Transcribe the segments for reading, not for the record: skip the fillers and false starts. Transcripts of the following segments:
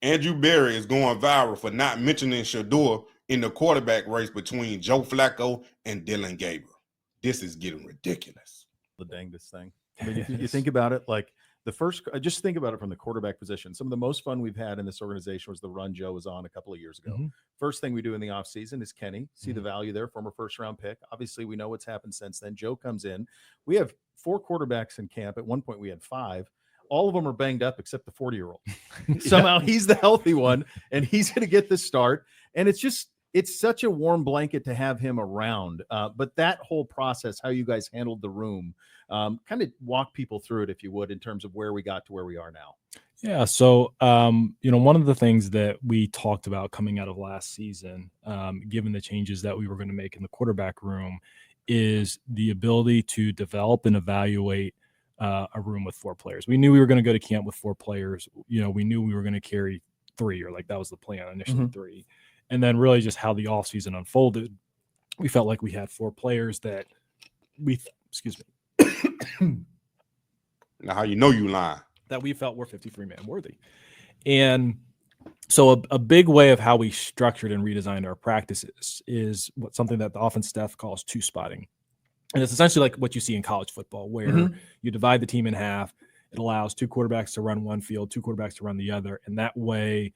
Andrew Berry is going viral for not mentioning Shedeur in the quarterback race between Joe Flacco and Dillon Gabriel. This is getting ridiculous. The dangest thing. I mean, if you think about it, like just think about it from the quarterback position. Some of the most fun we've had in this organization was the run Joe was on a couple of years ago. Mm-hmm. First thing we do in the offseason is Kenny, see the value there, former first-round pick. Obviously, we know what's happened since then. Joe comes in. We have 4 quarterbacks in camp. At one point, we had 5. All of them are banged up except the 40-year-old. Somehow he's the healthy one, and he's going to get the start. And it's such a warm blanket to have him around. But that whole process, how you guys handled the room, kind of walk people through it, if you would, in terms of where we got to where we are now. Yeah. So, one of the things that we talked about coming out of last season, given the changes that we were going to make in the quarterback room, is the ability to develop and evaluate a room with 4 players. We knew we were going to go to camp with 4 players. We knew we were going to carry 3, or like that was the plan initially, 3. And then really just how the offseason unfolded, we felt like we had 4 players that excuse me. Now, how you lying? That we felt were 53-man worthy. And so a big way of how we structured and redesigned our practices is something that the offense staff calls 2-spotting. And it's essentially like what you see in college football, where you divide the team in half. It allows 2 quarterbacks to run one field, 2 quarterbacks to run the other. And that way,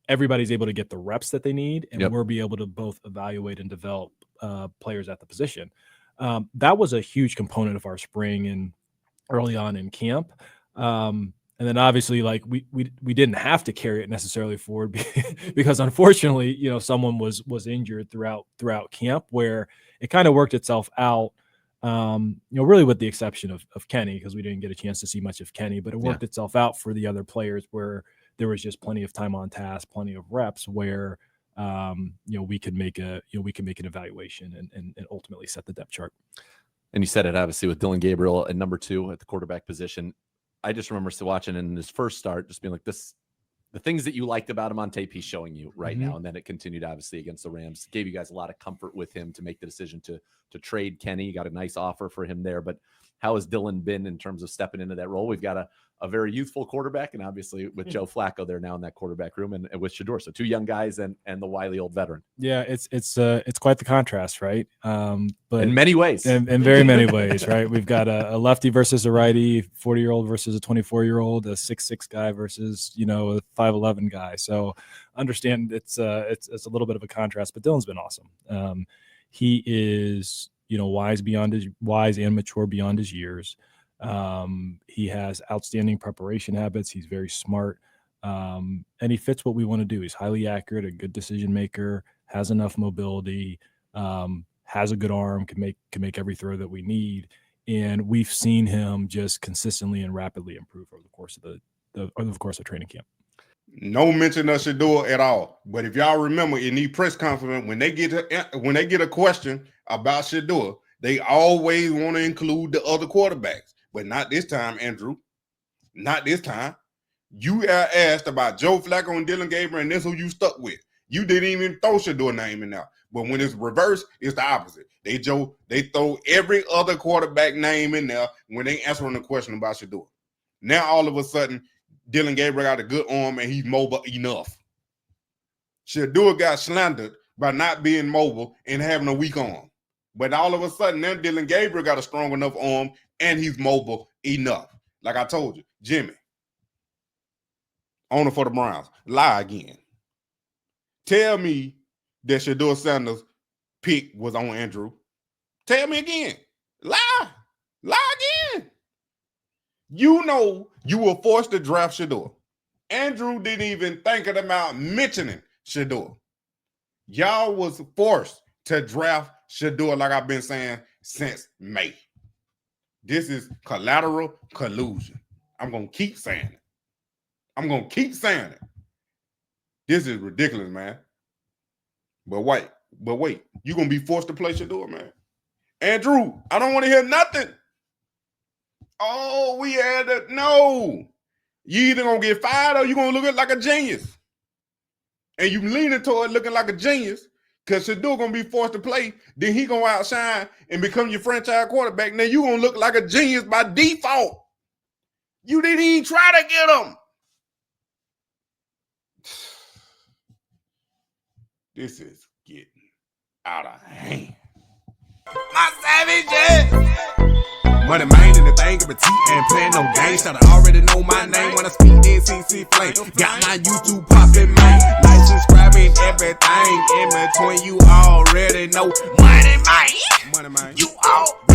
everybody's able to get the reps that they need, and we'll be able to both evaluate and develop players at the position. That was a huge component of our spring and early on in camp. And then obviously, like we didn't have to carry it necessarily forward because unfortunately, someone was injured throughout camp, where it kind of worked itself out. Really with the exception of Kenny, because we didn't get a chance to see much of Kenny, but it worked itself out for the other players where there was just plenty of time on task, plenty of reps where, we could make an evaluation and ultimately set the depth chart. And you said it obviously with Dillon Gabriel at number 2 at the quarterback position. I just remember still watching in his first start, just being like this, the things that you liked about him on tape, he's showing you right now. And then it continued obviously against the Rams, gave you guys a lot of comfort with him to make the decision to trade Kenny. You got a nice offer for him there, but how has Dillon been in terms of stepping into that role? We've got a very youthful quarterback, and obviously with Joe Flacco there now in that quarterback room, and with Shedeur, so 2 young guys and the wily old veteran. Yeah, it's quite the contrast, right? But in many ways, in very many ways, right? We've got a lefty versus a righty, 40-year-old versus a 24-year-old, a 6'6" guy versus a 5'11" guy. So understand it's a little bit of a contrast, but Dillon's been awesome. He is wise and mature beyond his years. He has outstanding preparation habits. He's very smart. And he fits what we want to do. He's highly accurate, a good decision maker, has enough mobility, has a good arm, can make every throw that we need. And we've seen him just consistently and rapidly improve over the course of training camp. No mention of Shedeur at all. But if y'all remember in the press conference, when they get a question about Shedeur, they always want to include the other quarterbacks. But not this time, Andrew. Not this time. You are asked about Joe Flacco and Dillon Gabriel, and that's who you stuck with. You didn't even throw Shedeur name in there. But when it's reversed, it's the opposite. They throw every other quarterback name in there when they answering the question about Shedeur. Now all of a sudden, Dillon Gabriel got a good arm and he's mobile enough. Shedeur got slandered by not being mobile and having a weak arm. But all of a sudden, now Dillon Gabriel got a strong enough arm and he's mobile enough. Like I told you, Jimmy, owner for the Browns, lie again. Tell me that Shedeur Sanders' pick was on Andrew. Tell me again. Lie again. You know you were forced to draft Shedeur. Andrew didn't even think about mentioning Shedeur. Y'all was forced to draft Shedeur, like I've been saying since May. This is collateral collusion. I'm going to keep saying it. This is ridiculous, man. But wait, you're going to be forced to play Shedeur, man. Andrew, I don't want to hear nothing. Oh, we had it. No. You either going to get fired or you're going to look like a genius. And you leaning toward looking like a genius because Shedeur going to be forced to play. Then he going to outshine and become your franchise quarterback. Now you going to look like a genius by default. You didn't even try to get him. This is getting out of hand. My savages. Moneymane in the thing of a T and playing no games. Should already know my name when I speak in CC Flame. Got my YouTube poppin', man. Like, subscribing, everything in between. You already know Moneymane. You all